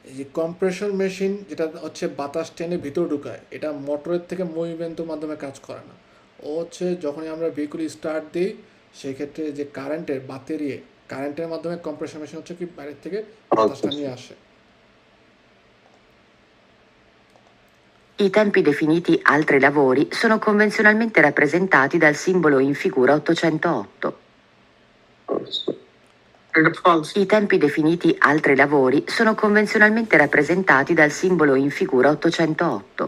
এই যে compression machine যেটা হচ্ছে বাতাস টেনে ভিতর ঢুকায় এটা মোটরের থেকে মুভমেন্টের মাধ্যমে কাজ করে না। ও হচ্ছে যখনই আমরা ভেহিকুল স্টার্ট দিই সেই ক্ষেত্রে যে কারেন্টের মাধ্যমে কম্প্রেশন মেশিন হচ্ছে কি বাইরের থেকে বাতাসটা নিয়ে আসে। I tempi definiti altri lavori sono convenzionalmente rappresentati dal simbolo in figura 808. এটা ফালসো I tempi definiti altri lavori sono convenzionalmente rappresentati dal simbolo in figura 808.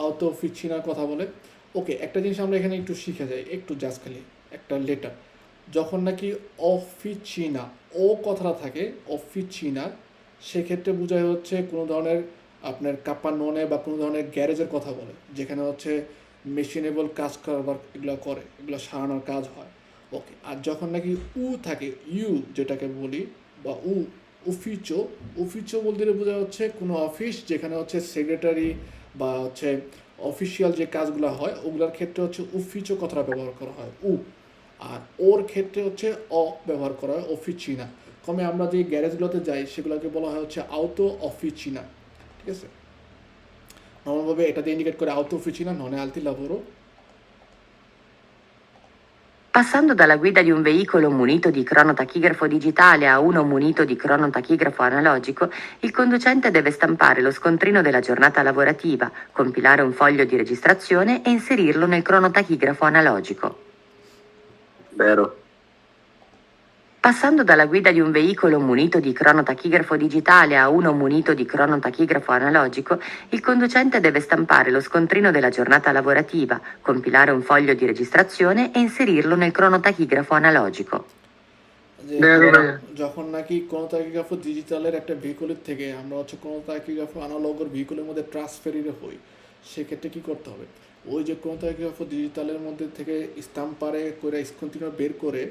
Out অফিসিনার কথা বলে। ওকে, একটা জিনিস আমরা এখানে একটু শিখে যাই, একটু জাস্ট খালি একটা লেটার যখন নাকি অফিচিনা ও কথাটা থাকে অফিচিনা সেক্ষেত্রে বোঝায় হচ্ছে কোনো ধরনের আপনার কাপানোনে বা কোনো ধরনের গ্যারেজের কথা বলে যেখানে হচ্ছে মেশিনেবল কাজ করবার এগুলো সারানোর কাজ হয়। ওকে, আর যখন নাকি উ থাকে ইউ যেটাকে বলি বা উফিচো বলতে বোঝা হচ্ছে কোনো অফিস যেখানে হচ্ছে সেক্রেটারি বা হচ্ছে অফিসিয়াল যে কাজগুলো হয় ওগুলোর ক্ষেত্রে হচ্ছে উফিচো কথাটা ব্যবহার করা হয় আর ওর ক্ষেত্রে হচ্ছে ব্যবহার করা হয় অফিচিনা। কমে আমরা যে গ্যারেজগুলোতে যাই সেগুলোকে বলা হয় হচ্ছে আউটো অফিচিনা, ঠিক আছে। নর্মালভাবে এটাতে ইন্ডিকেট করে আউটো অফিচিনা নন আলতি lavoro। Passando dalla guida di un veicolo munito di cronotachigrafo digitale a uno munito di cronotachigrafo analogico, il conducente deve stampare lo scontrino della giornata lavorativa, compilare un foglio di registrazione e inserirlo nel cronotachigrafo analogico. vero, Passando dalla guida di un veicolo munito di cronotachigrafo digitale a uno munito di cronotachigrafo analogico, il conducente deve stampare lo scontrino della giornata lavorativa, compilare un foglio di registrazione e inserirlo nel cronotachigrafo analogico. যে Vero, vero. যখন নাকি কোনো তাকিগ্রাফো ডিজিটালের একটা ভেহিকলের থেকে আমরা হচ্ছে কোনো তাকিগ্রাফো আনালগের ভেহিকলের মধ্যে ট্রান্সফারিং হই, সেক্ষেত্রে কি করতে হবে, ওই যে কোনো তাকিগ্রাফো ডিজিটালের মধ্যে থেকে স্টাম্পারে করে স্কন্টিনিউ বের করে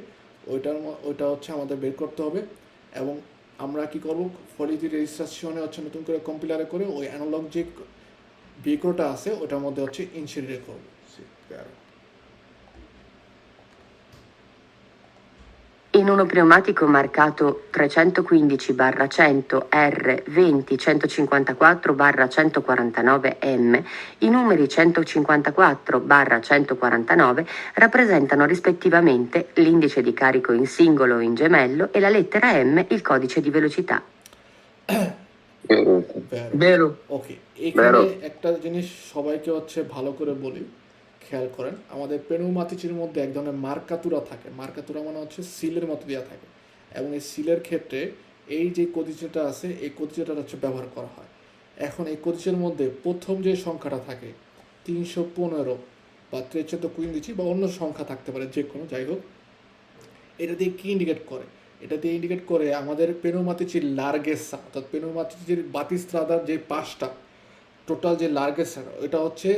ওইটা হচ্ছে আমাদের বের করতে হবে। এবং আমরা কি করব, ফলিটি রেজিস্ট্রেশনে হচ্ছে নতুন করে কম্পিলারে করে ওই অ্যানালগ যে ভেহিকলটা আছে ওটার মধ্যে হচ্ছে ইনসিডেন্ট করবো। In uno pneumatico marcato 315/100 R20-154/149M, i numeri 154/149 rappresentano rispettivamente l'indice di carico in singolo o in gemello e la lettera M il codice di velocità. Vero. Vero. ওকে, এখানে Vero. একটা জিনিস সবাইকে হচ্ছে ভালো করে বলি, খেয়াল করেন, আমাদের পেনুমাতিচির মধ্যে এক ধরনের মার্কাতুরা থাকে। মার্কাতুরা মানে হচ্ছে সিলের মতো দেওয়া থাকে, এবং এই সিলের ক্ষেত্রে এই যে কদিচেটা আছে এই কদিচেটা হচ্ছে ব্যবহার করা হয়। এখন এই কদিচের মধ্যে প্রথম যে সংখ্যাটা থাকে 315 বা 315 বা অন্য সংখ্যা থাকতে পারে, যে কোনো, যাই হোক, এটা দিয়ে কি ইন্ডিকেট করে, এটা দিয়ে ইন্ডিকেট করে আমাদের পেনুমাতিচির লার্গেসা, অর্থাৎ পেনুমাতিচির বাতিস্ত্রাদার যে পাঁচটা টোটাল যে লার্গেসা, এটা হচ্ছে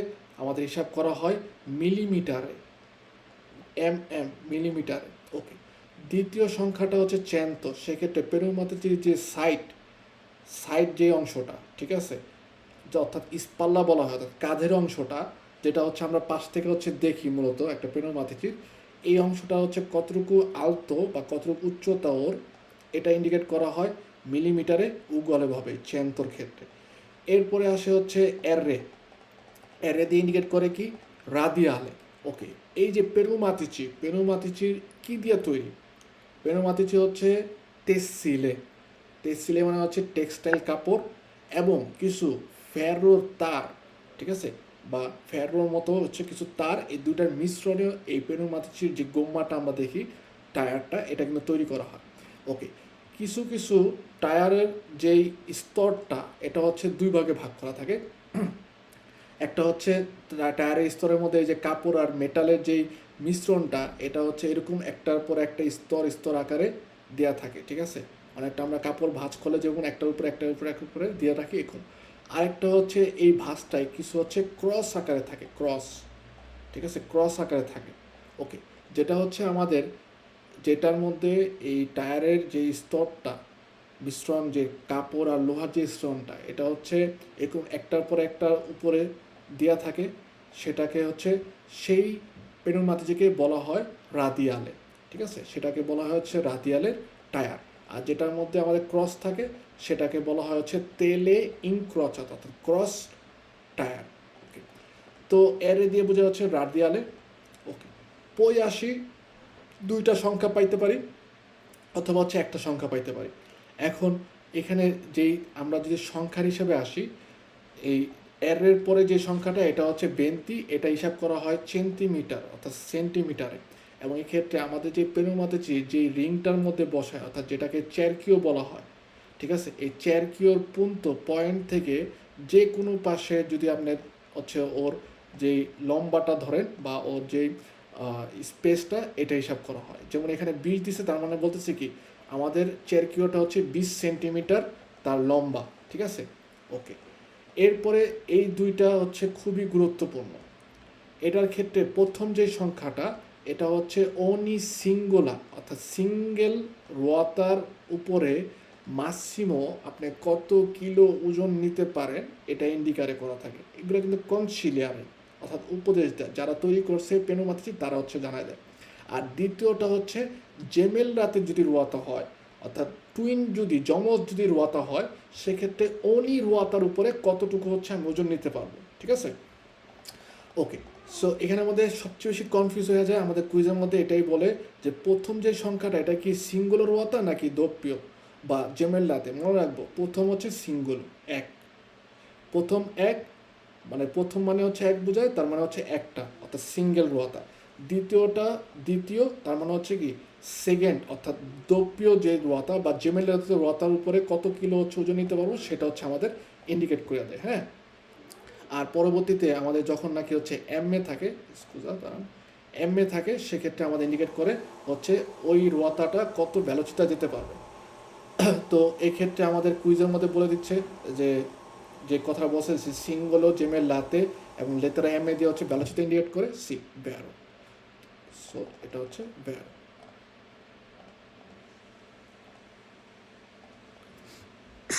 আমাদের হিসাব করা হয় মিলিমিটারে, মিলিমিটারে। ওকে, দ্বিতীয় সংখ্যাটা হচ্ছে চ্যান্ত, সেক্ষেত্রে পেনুমাতিচির যে সাইড যে অংশটা, ঠিক আছে, অর্থাৎ স্পাল্লা বলা হয়, অর্থাৎ কাঁধের অংশটা, যেটা হচ্ছে আমরা পাশ থেকে হচ্ছে দেখি মূলত একটা পেনুমাতিচির, এই অংশটা হচ্ছে কতটুকু আলতো বা কতটুকু উচ্চতা ওর, এটা ইন্ডিকেট করা হয় মিলিমিটারে উগলভাবে চ্যান্তর ক্ষেত্রে। এরপরে আসে হচ্ছে অ্যারে দিয়ে ইন্ডিকেট করে কি, রাদিয়ালে। ওকে, এই যে পেনুমাতিচির কি দিয়ে তৈরি, পেনুমাতিচি হচ্ছে টেক্সিলে মানে হচ্ছে টেক্সটাইল কাপড় এবং কিছু ফেরোর তার, ঠিক আছে, বা ফেরোর মতো হচ্ছে কিছু তার, এই দুইটার মিশ্রণে এই পেনুমাতিচির যে গোম্মাটা আমরা দেখি, টায়ারটা, এটা কিন্তু তৈরি করা হয়। ওকে, কিছু টায়ারের যেই স্তরটা, এটা হচ্ছে দুই ভাগে ভাগ করা থাকে। একটা হচ্ছে টায়ারের স্তরের মধ্যে এই যে কাপড় আর মেটালের যেই মিশ্রণটা, এটা হচ্ছে এরকম একটার পর একটা স্তর আকারে দেওয়া থাকে, ঠিক আছে, অনেকটা আমরা কাপড় ভাঁজ করলে যেমন একটার উপরে দিয়ে রাখি, এখন আরেকটা হচ্ছে এই ভাঁজটাই কিছু হচ্ছে ক্রস আকারে থাকে, ঠিক আছে, ক্রস আকারে থাকে। ওকে, যেটা হচ্ছে আমাদের, যেটার মধ্যে এই টায়ারের যে স্তরটা মিশ্রণ, যে কাপড় আর লোহার যে মিশ্রণটা, এটা হচ্ছে এরকম একটার পর একটার উপরে দেওয়া থাকে, সেটাকে হচ্ছে সেই পেনুমাতিচিকে বলা হয় রাদিয়ালে, ঠিক আছে, সেটাকে বলা হয় হচ্ছে রাদিয়ালের টায়ার। আর যেটার মধ্যে আমাদের ক্রস থাকে সেটাকে বলা হয় হচ্ছে তেলে ইনক্রচ, অর্থাৎ ক্রস টায়ার। ওকে, তো এর দিয়ে বোঝা যাচ্ছে রাদিয়ালে। ওকে, 85 দুইটা সংখ্যা পাইতে পারি অথবা হচ্ছে একটা সংখ্যা পাইতে পারি। এখন এখানে যেই আমরা যদি সংখ্যার হিসেবে আসি, এই এর পরে যে সংখ্যাটা, এটা হচ্ছে 32, এটা হিসাব করা হয় সেন্টিমিটার অর্থাৎ সেন্টিমিটারে। এবং এক্ষেত্রে আমাদের যে পেনুমাতিচি যে রিংটার মধ্যে বসায়, অর্থাৎ যেটাকে চেরকিও বলা হয়, ঠিক আছে, এই চেরকিওর পয়েন্ট থেকে যে কোনো পাশে যদি আপনার হচ্ছে ওর যেই লম্বাটা ধরেন বা ওর যেই স্পেসটা, এটা হিসাব করা হয়। যেমন এখানে 20 দিছে, তার মানে বলতেছে কি, আমাদের চেরকিওটা হচ্ছে 20 সেন্টিমিটার তার লম্বা, ঠিক আছে। ওকে, এরপরে এই দুইটা হচ্ছে খুবই গুরুত্বপূর্ণ। এটার ক্ষেত্রে প্রথম যে সংখ্যাটা, এটা হচ্ছে অনি সিঙ্গোলা, অর্থাৎ সিঙ্গেল রোয়াতার উপরে মাসিমো আপনি কত কিলো ওজন নিতে পারেন, এটা ইন্ডিকারে করা থাকে। এগুলো কিন্তু কনসিলিয়ারে, অর্থাৎ উপদেশ দেয়, যারা তৈরি করছে পেনুমাতিচি তারা হচ্ছে জানায় দেয়। আর দ্বিতীয়টা হচ্ছে জেমেল রাতে যদি রোয়াতা হয়, অর্থাৎ টুইন যদি যমজ যদি রোয়াতা হয়, সেক্ষেত্রে অনি রোয়াতার উপরে কতটুকু হচ্ছে আমি ওজন নিতে পারবো, ঠিক আছে। ওকে, সো এখানের মধ্যে সবচেয়ে বেশি কনফিউজ হয়ে যায় আমাদের কুইজের মধ্যে, এটাই বলে যে প্রথম যে সংখ্যাটা, এটা কি সিঙ্গুলার রোয়াতা নাকি দোপ্পিয় বা জেমেল রাতে। মনে রাখবো, প্রথম হচ্ছে সিঙ্গুল, এক, প্রথম এক, মানে প্রথম মানে হচ্ছে এক বোঝায়, তার মানে হচ্ছে একটা, অর্থাৎ সিঙ্গেল রোয়াতা। দ্বিতীয়, তার মানে হচ্ছে কি সেকেন্ড অর্থাৎ দ্রব্য যে রোয়াতা বা জেমেল রোয়াতার উপরে কত কিলো হচ্ছে ওজন নিতে পারবো সেটা হচ্ছে আমাদের ইন্ডিকেট করে দেয়, হ্যাঁ। আর পরবর্তীতে আমাদের যখন নাকি হচ্ছে এমএ থাকে, এমএ থাকে সেক্ষেত্রে আমাদের ইন্ডিকেট করে হচ্ছে ওই রোয়াতাটা কত ভ্যালোচিতা যেতে পারবে। তো এই ক্ষেত্রে আমাদের কুইজের মধ্যে বলে দিচ্ছে যে যে কথা বলছে সিঙ্গলো জেমের লাতে এবং লেতারা এমএ দিয়ে হচ্ছে ভ্যালোচিতা ইন্ডিকেট করে সি ব্যারো। সো এটা হচ্ছে barrow.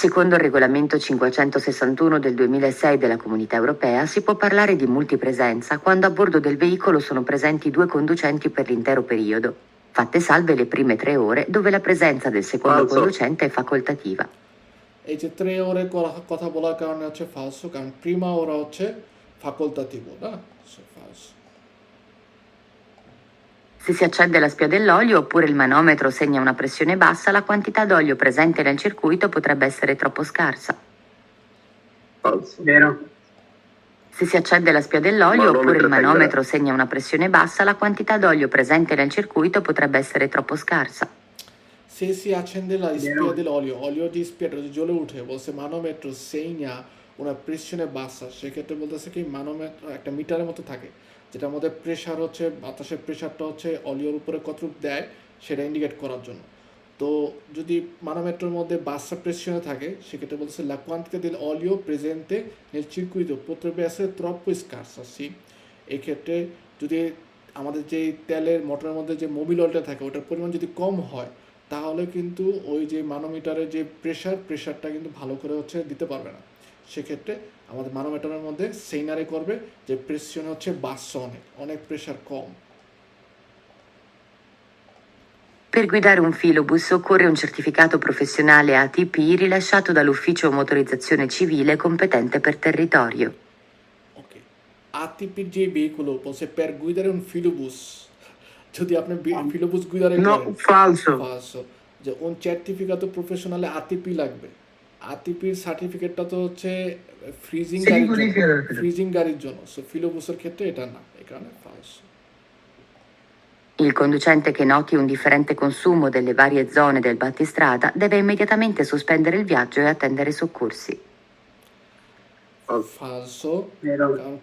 Secondo il regolamento 561 del 2006 della Comunità Europea si può parlare di multipresenza quando a bordo del veicolo sono presenti 2 conducenti per l'intero periodo, fatte salve le prime 3 ore dove la presenza del secondo Falso. conducente è facoltativa. এই যে 3 ওরের কথা বলার কারণে হচ্ছে ফালসো, কারণ Prima ওরা হচ্ছে ফাকল্টাটিভো না, so ফালসো। Se si accende la spia dell'olio oppure il manometro segna una pressione bassa, la quantità d'olio presente nel circuito potrebbe essere troppo scarsa. Falso. Vero. Se si accende la spia dell'olio Manometro oppure il tagliato. manometro segna una pressione bassa, la quantità d'olio presente nel circuito potrebbe essere troppo scarsa. Se si accende la spia dell'olio, olio di spiaটা যদি জ্বলে উঠে, বলছে মানোমেট্রো সেইনা una pressione bassa, সেক্ষেত্রে বলতেছে কি মানোমেট্রো একটা মিটারের মতো থাকে যেটার মধ্যে প্রেশার হচ্ছে বাতাসের প্রেশারটা হচ্ছে অলিওর উপরে কতটুকু দেয় সেটা ইন্ডিকেট করার জন্য। তো যদি মানোমেট্রোর মধ্যে বাসা প্রেশনে থাকে সেক্ষেত্রে বলতেছে la quantità del olio presente nel circuito potrebbe essere troppo scarsa, sì। এই ক্ষেত্রে যদি আমাদের যে তেলের মোটরের মধ্যে যে মোবিল অয়েলটা থাকে ওটার পরিমাণ যদি কম হয় তাহলে কিন্তু ওই যে মানোমিটারের যে প্রেশারটা কিন্তু ভালো করে হচ্ছে দিতে পারবে না। সেক্ষেত্রে আমাদের মানোমিটারের মধ্যে সেইনারে করবে যে প্রেশন হচ্ছে বাড়ছে অনেক প্রেশার কম। Per guidare un filobus occorre un certificato professionale ATP rilasciato dall'Ufficio Motorizzazione Civile competente per territorio. ওকে, আরটিপির যে ভেহিকুল বলছে per guidare un filobus, যদি আপনি ফিলোবুস গুইদারে No, falso. ফালসো, যে un certificato professionale ATP লাগবে। আরটিপির সার্টিফিকেটটা তো হচ্ছে ফ্রিজিং গাড়ির জন্য, সো ফিলোবুসের ক্ষেত্রে এটা না, এই কারণে ফালসো। Il conducente che noti un differente consumo delle varie zone del battistrada deve immediatamente sospendere il viaggio e attendere i soccorsi. ফালসো, Vero. কারণ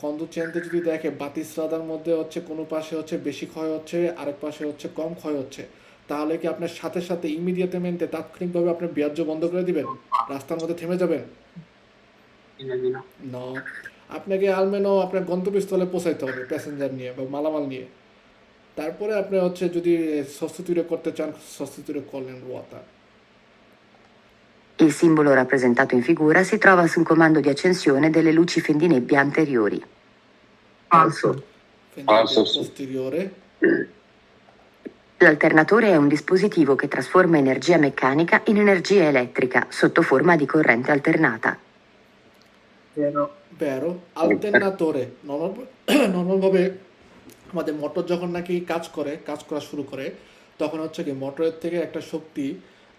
কন্ডুচেন্টে যদি দেখে বাতিস্রাদার মধ্যে হচ্ছে কোনো পাশে হচ্ছে বেশি ক্ষয় হচ্ছে আরেক পাশে হচ্ছে কম ক্ষয় হচ্ছে, তাহলে কি আপনার সাথে সাথে ইমিডিয়েটমেন্টে তাৎক্ষণিকভাবে আপনার বিয়াজ্য বন্ধ করে দিবেন, রাস্তার মধ্যে থেমে যাবেন? ন, আপনাকে আলমেনো আপনার গন্তব্যস্থলে পৌঁছাইতে হবে প্যাসেঞ্জার নিয়ে বা মালামাল নিয়ে, তারপরে আপনি হচ্ছে যদি sostituire করতে চান sostituire করলেন রোয়াতা। Il simbolo rappresentato in figura si trova sul comando di accensione delle luci fendinebbia anteriori. Falso. Falso. Posteriore. L'alternatore è un dispositivo che trasforma energia meccanica in energia elettrica sotto forma di corrente alternata. Vero. Vero, alternatore নর্মালভাবে আমাদের motor যখন নাকি কাজ করা শুরু করে তখন হচ্ছে কি মোটরের থেকে একটা শক্তি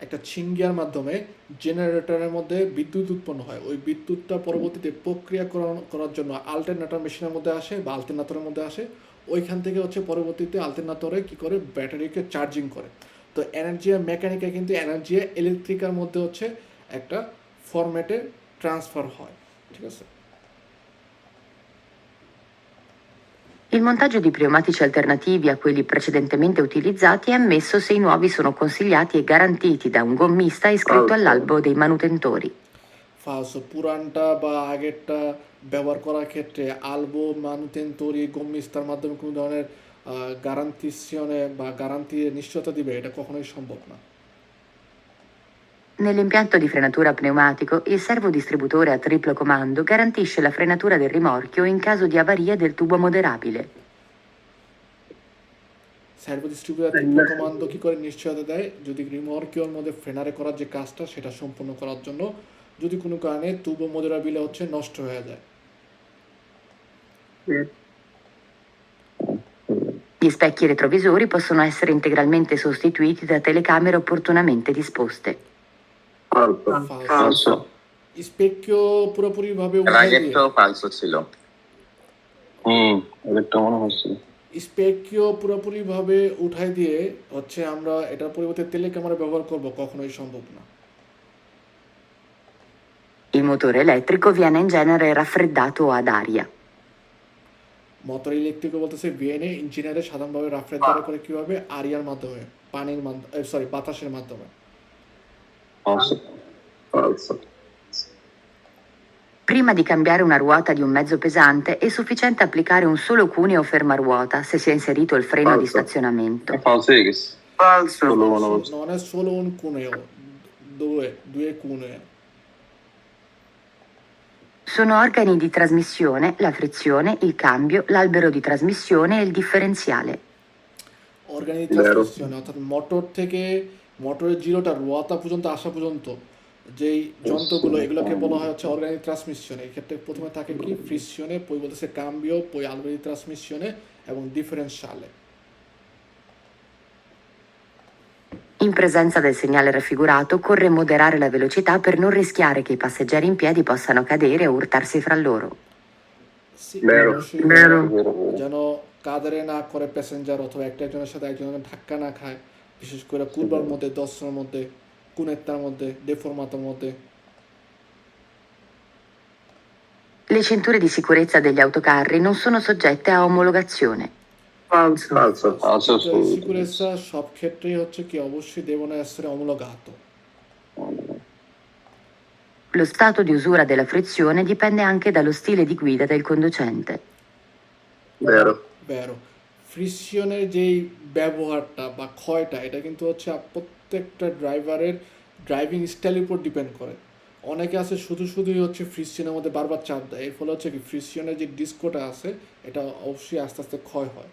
একটা ছিঙ্গিয়ার মাধ্যমে জেনারেটরের মধ্যে বিদ্যুৎ উৎপন্ন হয়, ওই বিদ্যুৎটা পরবর্তীতে প্রক্রিয়াকরণ করার জন্য আল্টারনেটর মেশিনের মধ্যে আসে বা আলটারনেটরের মধ্যে আসে, ওইখান থেকে হচ্ছে পরবর্তীতে আলটারনেটরে কি করে ব্যাটারিকে চার্জিং করে। তো এনার্জিয়া মেকানিকা কিন্তু এনার্জিয়া ইলেকট্রিকার মধ্যে হচ্ছে একটা ফরম্যাটে ট্রান্সফার হয়, ঠিক আছে। Il montaggio di pneumatici alternativi a quelli precedentemente utilizzati è ammesso se i nuovi sono consigliati e garantiti da un gommista iscritto all'albo dei manutentori. ফালসো, পুরানটা বা আগেরটা ব্যবহার করার ক্ষেত্রে আলবো মানুতেন্টরি গম্মিস্তার মাধ্যমে কোনো ধরনের গ্যারান্টিশনে বা গ্যারান্টির নিশ্চয়তা দিবে এটা কখনোই সম্ভব না। Nell'impianto di frenatura pneumatico, il servodistributore a triplo comando garantisce la frenatura del rimorchio in caso di avaria del tubo moderabile. Servo distributor triple commando কি করে নিশ্চয়তা দেয়, যদি রিমর্কিওর মধ্যে ফ্রেনারে করার যে কাজটা সেটা সম্পূর্ণ করার জন্য যদি কোনো কারণে তুবো মোদেরাবিলে হচ্ছে নষ্ট হয়ে যায়। Gli specchi retrovisori possono essere integralmente sostituiti da telecamere opportunamente disposte. Falso. Falso. স্পেকিও পুরোপুরি ভাবে এর আগেরটাও ফালসো ছিল। আগেরটা মনে হচ্ছে স্পেকীয় পুরোপুরিভাবে উঠাই দিয়ে হচ্ছে আমরা এটার পরিবর্তে তেলের ক্যামেরা ব্যবহার করব কখনোই সম্ভব না। Il motore elettrico viene in genere raffreddato ad aria. Motor electric বলতেছে ভিএনএ ইঞ্জিনিয়ারে সাধারণভাবে রাফরেদার করে কিভাবে আরিয়ার মাধ্যমে পানির মাধ্যমে সরি বাতাসের মাধ্যমে। falso, falso, Prima di cambiare una ruota di un mezzo pesante è sufficiente applicare un solo cuneo fermaruota se si è inserito il freno di Falso. stazionamento. falso X, Falso. solo uno voce. Non è solo un cuneo, due cunei. Sono organi di trasmissione, la frizione, il cambio, l'albero di trasmissione e il differenziale. Organic Vero. Transmission অর্থাৎ motor থেকে মোটরের জিরোটা রোয়াতা পর্যন্ত আসা পর্যন্ত যেই যন্ত্রগুলো এগুলোকে বলা হয় হচ্ছে অর্গানিক ট্রান্সমিশন। এই ক্ষেত্রে প্রথমে থাকে কি ফ্রিকশনে, পই বলতেছে কাম্বিও, পই আলবেরি ট্রান্সমিশনে এবং ডিফারেন্সিয়ালে। In presenza del segnale raffigurato occorre moderare la velocità per non rischiare che i passeggeri in piedi possano cadere o urtarsi fra loro. Vero. অবশ্যই Vero. যেন কাদারে না করে প্যাসেঞ্জার অথবা একটা একজনের সাথে একজনের ধাক্কা না খায়, বিশেষ করে কুরবার মধ্যে, দশটার মধ্যে, কুনেত্তার মধ্যে, ডেফরমাতার মধ্যে। Le cinture di sicurezza degli autocarri non sono soggette a omologazione. Falso. falso, Falso Cinture di assoluto. sicurezza সব ক্ষেত্রেই হচ্ছে কি অবশ্যই devono essere omologato. Lo stato di usura della frizione dipende anche dallo stile di guida del conducente. vero, Vero. ফ্রিকশনের যেই ব্যবহারটা বা ক্ষয়টা এটা কিন্তু হচ্ছে প্রত্যেকটা ড্রাইভারের ড্রাইভিং স্টাইলের উপর ডিপেন্ড করে। অনেকে আছে শুধুই হচ্ছে ফ্রিকশনের মধ্যে বারবার চাপ দেয়, এর ফলে হচ্ছে কি ফ্রিকশনের যে ডিস্কোটা আছে এটা অবশ্যই আস্তে আস্তে ক্ষয় হয়।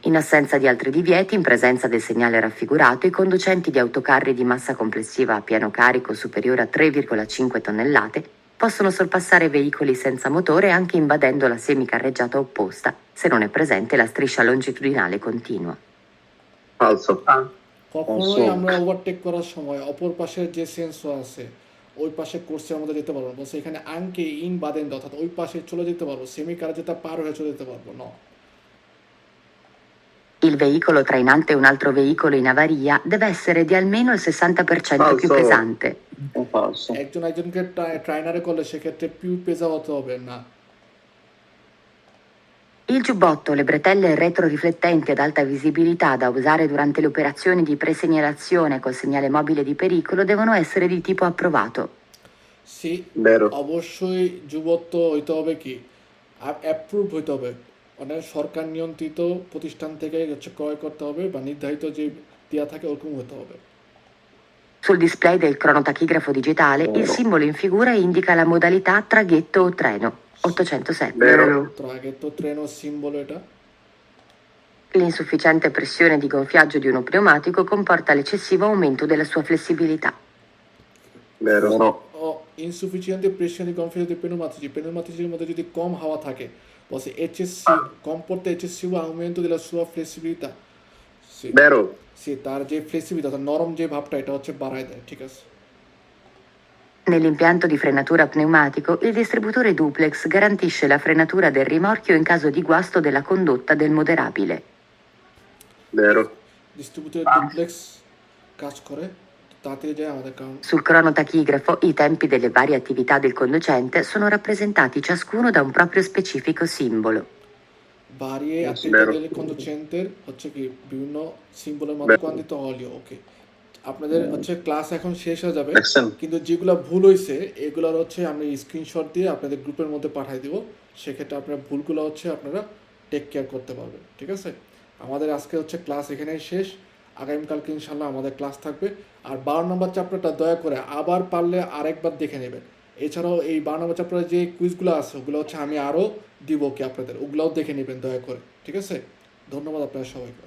In assenza di altri divieti, in presenza del segnale raffigurato, i conducenti di autocarri di massa complessiva a pieno carico superiore a 3,5 tonnellate possono sorpassare veicoli senza motore anche invadendo la semicarreggiata opposta, se non è presente la striscia longitudinale continua. falso, কখনোই আমরা overtake করার সময় অপর পাশের যে sensor আছে ওই পাশে কোর্সের মধ্যে যেতে পারবো না, বলছে এখানে আঙ্কে ইন বাদেন অর্থাৎ ওই পাশে চলে যেতে পারবো, সেমি কার্যতা পার হয়ে চলে যেতে পারবো না। Il veicolo trainante un altro veicolo in avaria deve essere di almeno il 60% più Falso. pesante. Falso, একজন একজনকে ট্রাইনারে করলে সেক্ষেত্রে পিউ পেজা হতে হবে না। Il giubbotto, le bretelle retroriflettenti ad alta visibilità da usare durante le operazioni di presegnalazione col segnale mobile di pericolo devono essere di tipo approvato. সি vero, অবশ্যই যুবত্ব হইতে হবে কি অ্যাপ্রুভ হইতে হবে, মানে সরকার নিয়ন্ত্রিত প্রতিষ্ঠান থেকে হচ্ছে ক্রয় করতে হবে বা নির্ধারিত যে দেওয়া থাকে ওরকম হতে হবে। Sul display del cronotachigrafo digitale il simbolo in figura indica la modalità traghetto o treno 807. vero, তো আগে তো ট্রেনও সিম্বল এটা। L'insufficiente pressione di gonfiaggio di uno pneumatico comporta l'eccessivo aumento della sua flessibilità. vero, vero, insufficient pressure confuse পেনুমাটিজির মধ্যে যদি কম হাওয়া থাকে বলছে এচএসসি comporta eccessivo aumento della sua flessibilità। vero, সে তার যে ফ্লেক্সিবিলিটি অর্থাৎ নরম যে ভাবটা এটা হচ্ছে বাড়ায় দেয়, ঠিক আছে। Nell'impianto di frenatura pneumatico, il distributore duplex garantisce la frenatura del rimorchio in caso di guasto della condotta del moderabile. vero, distributor duplex কাজ করে তাড়াতাড়ি যায় আমাদের, কারণ Sul cronotachigrafo i tempi delle varie attività del conducente sono rappresentati ciascuno da un proprio specifico simbolo. বাড়িয়ে Yes, attività vero. del conducente হচ্ছে কি বিভিন্ন সিম্বলের মধ্যে কোয়ান্টিত হলিও ওকে। আপনাদের হচ্ছে ক্লাস এখন শেষ হয়ে যাবে, দেখছেন? কিন্তু যেগুলো ভুল হয়েছে এগুলোর হচ্ছে আমি স্ক্রিনশট দিয়ে আপনাদের গ্রুপের মধ্যে পাঠিয়ে দিব, সেক্ষেত্রে আপনার ভুলগুলো হচ্ছে আপনারা টেক কেয়ার করতে পারবেন, ঠিক আছে। আমাদের আজকে হচ্ছে ক্লাস এখানেই শেষ, আগামীকালকে ইনশাল্লাহ আমাদের ক্লাস থাকবে। আর 12 নম্বর চ্যাপ্টারটা দয়া করে আবার পারলে আরেকবার দেখে নেবেন। এছাড়াও এই 12 নম্বর চ্যাপ্টারে যে কুইজগুলো আছে ওগুলো হচ্ছে আমি আরও দিব কি আপনাদের, ওগুলোও দেখে নেবেন দয়া করে, ঠিক আছে। ধন্যবাদ আপনারা সবাইকে।